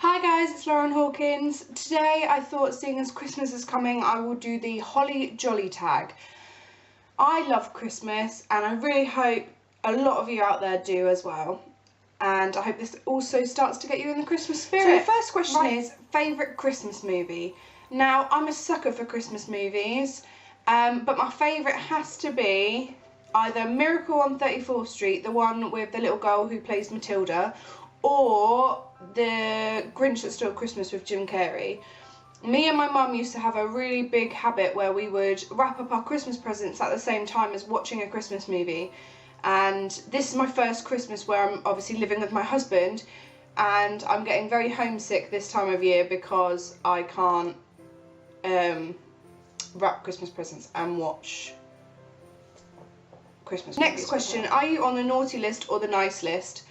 Hi guys, it's Lauren Hawkins. Today I thought, seeing as Christmas is coming, I will do the Holly Jolly tag. I love Christmas and I really hope a lot of you out there do as well. And I hope this also starts to get you in the Christmas spirit. So the first question is, favourite Christmas movie? Now, I'm a sucker for Christmas movies, but my favourite has to be either Miracle on 34th Street, the one with the little girl who plays Matilda, or The Grinch That Stole Christmas with Jim Carrey. Me and my mum used to have a really big habit where we would wrap up our Christmas presents at the same time as watching a Christmas movie. And this is my first Christmas where I'm obviously living with my husband, and I'm getting very homesick this time of year because I can't wrap Christmas presents and watch Christmas movies. Next question, are you on the naughty list or the nice list?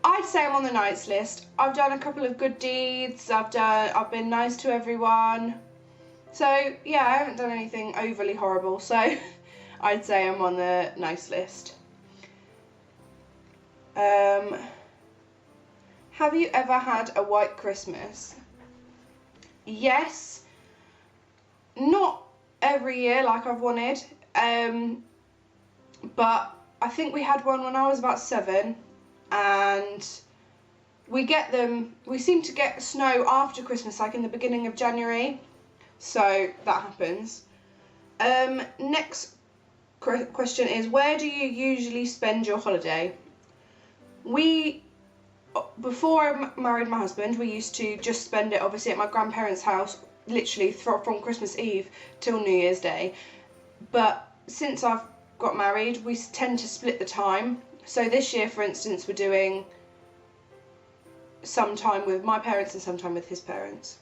I'd say I'm on the nice list. I've done a couple of good deeds, I've been nice to everyone. So yeah, I haven't done anything overly horrible, so I'd say I'm on the nice list. Have you ever had a white Christmas? Yes. Not every year like I've wanted, but I think we had one when I was about 7. And we seem to get snow after Christmas, like in the beginning of January, so that happens. Next question is, where do you usually spend your holiday? Before I married my husband, we used to just spend it obviously at my grandparents' house, literally from Christmas Eve till New Year's Day. But since I've got married, we tend to split the time. So this year, for instance, we're doing some time with my parents and some time with his parents.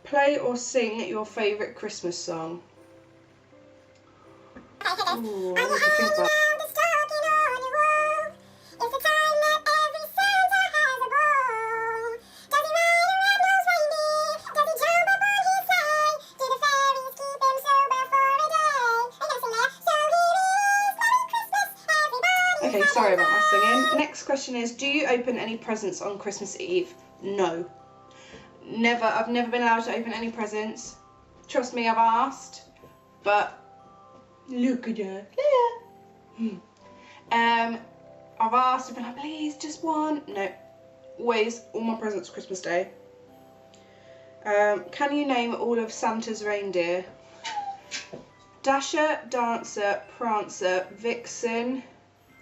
Play or sing your favourite Christmas song? Ooh, what do you think about? Okay, sorry about my singing. Next question is, do you open any presents on Christmas Eve? No. Never. I've never been allowed to open any presents. Trust me, I've asked, but look at her. I've asked, I've been like, please, just one. No. Always, all my presents Christmas Day. Can you name all of Santa's reindeer? Dasher, Dancer, Prancer, Vixen,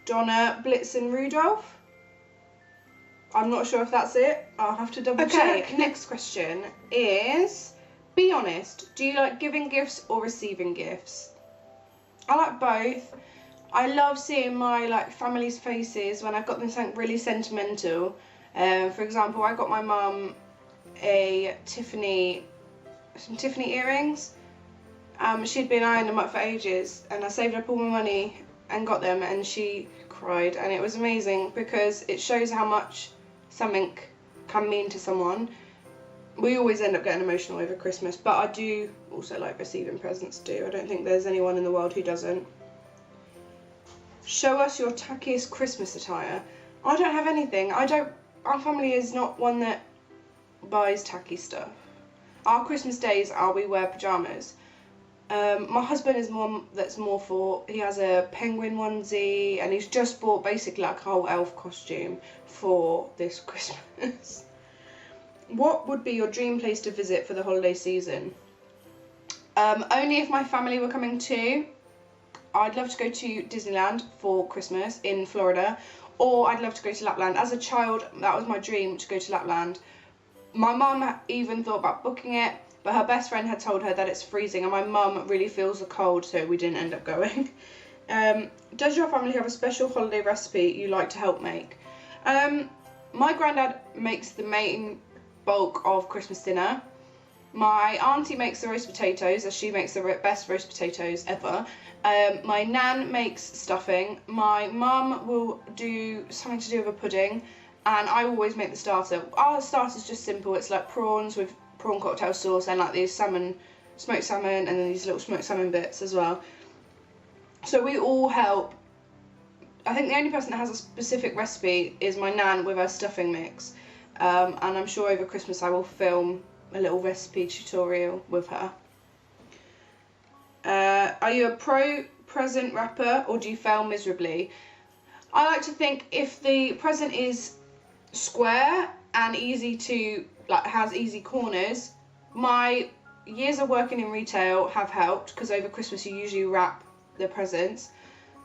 Donna, Blitzen, Rudolph. I'm not sure if that's it. I'll have to double check. Okay, next question is, be honest, do you like giving gifts or receiving gifts? I like both. I love seeing my family's faces when I've got them something really sentimental. For example, I got my mum some Tiffany earrings. She'd been eyeing them up for ages, and I saved up all my money and got them, and she cried, and it was amazing because it shows how much something can mean to someone. We always end up getting emotional over Christmas, but I do also like receiving presents too. I don't think there's anyone in the world who doesn't. Show us your tackiest Christmas attire. I don't have anything. Our family is not one that buys tacky stuff. Our Christmas days are we wear pyjamas. My husband is more for, he has a penguin onesie, and he's just bought basically like a whole elf costume for this Christmas. What would be your dream place to visit for the holiday season? Only if my family were coming too. I'd love to go to Disneyland for Christmas in Florida, or I'd love to go to Lapland. As a child, that was my dream, to go to Lapland. My mum even thought about booking it, but her best friend had told her that it's freezing, and my mum really feels the cold, so we didn't end up going. Does your family have a special holiday recipe you like to help make? My granddad makes the main bulk of Christmas dinner. My auntie makes the roast potatoes, as she makes the best roast potatoes ever. My nan makes stuffing. My mum will do something to do with a pudding, and I always make the starter. Our starter's just simple. It's like prawns with prawn cocktail sauce and like these smoked salmon, and then these little smoked salmon bits as well. So we all help. I think the only person that has a specific recipe is my nan with her stuffing mix. and I'm sure over Christmas I will film a little recipe tutorial with her. Are you a pro present wrapper or do you fail miserably? I like to think if the present is square and easy to, like, has easy corners, my years of working in retail have helped, because over Christmas you usually wrap the presents.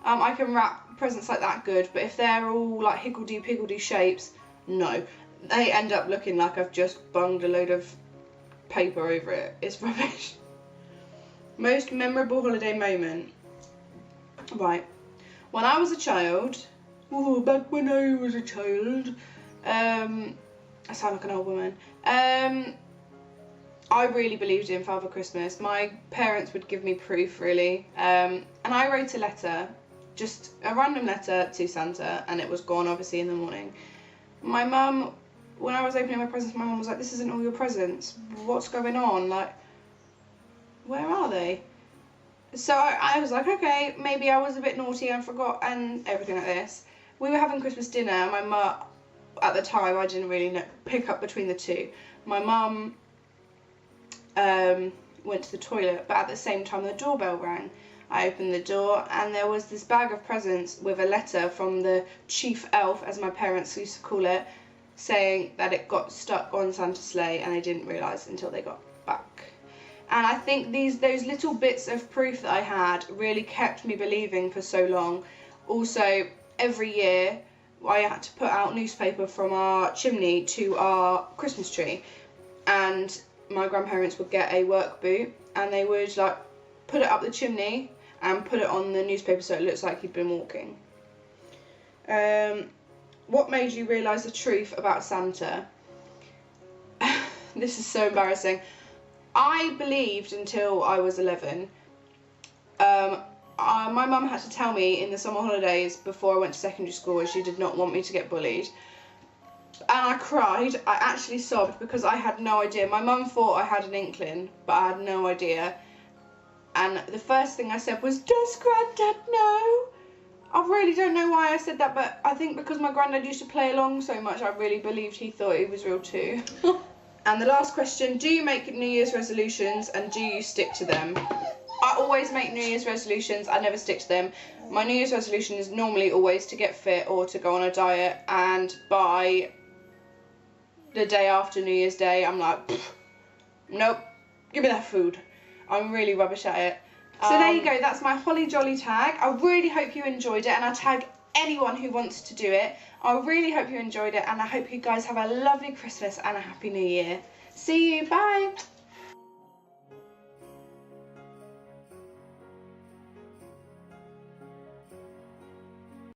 I can wrap presents like that good, but if they're all like higgledy-piggledy shapes, no. They end up looking like I've just bunged a load of paper over it. It's rubbish. Most memorable holiday moment. Right. When I was a child, back when I was a child, I sound like an old woman. I really believed in Father Christmas. My parents would give me proof, really. And I wrote a letter, just a random letter to Santa, and it was gone, obviously, in the morning. My mum, when I was opening my presents, my mum was like, this isn't all your presents. What's going on? Like, where are they? So I was like, okay, maybe I was a bit naughty and forgot and everything like this. We were having Christmas dinner. My mum, at the time, I didn't really pick up between the two. My mum went to the toilet, but at the same time the doorbell rang. I opened the door and there was this bag of presents with a letter from the chief elf, as my parents used to call it, saying that it got stuck on Santa's sleigh and they didn't realise until they got back. And I think those little bits of proof that I had really kept me believing for so long. Also, every year I had to put out newspaper from our chimney to our Christmas tree, and my grandparents would get a work boot and they would like put it up the chimney and put it on the newspaper so it looks like you'd been walking. What made you realise the truth about Santa? This is so embarrassing. I believed until I was 11. My mum had to tell me in the summer holidays before I went to secondary school, as she did not want me to get bullied. And I cried. I actually sobbed because I had no idea. My mum thought I had an inkling, but I had no idea. And the first thing I said was, does Granddad know? I really don't know why I said that, but I think because my granddad used to play along so much, I really believed he thought it was real too. And the last question, do you make New Year's resolutions and do you stick to them? I always make New Year's resolutions, I never stick to them. My New Year's resolution is normally always to get fit or to go on a diet, and by the day after New Year's Day, I'm like, nope, give me that food. I'm really rubbish at it. So there you go, that's my Holly Jolly tag. I really hope you enjoyed it, and I tag anyone who wants to do it. I really hope you enjoyed it, and I hope you guys have a lovely Christmas and a Happy New Year. See you, bye.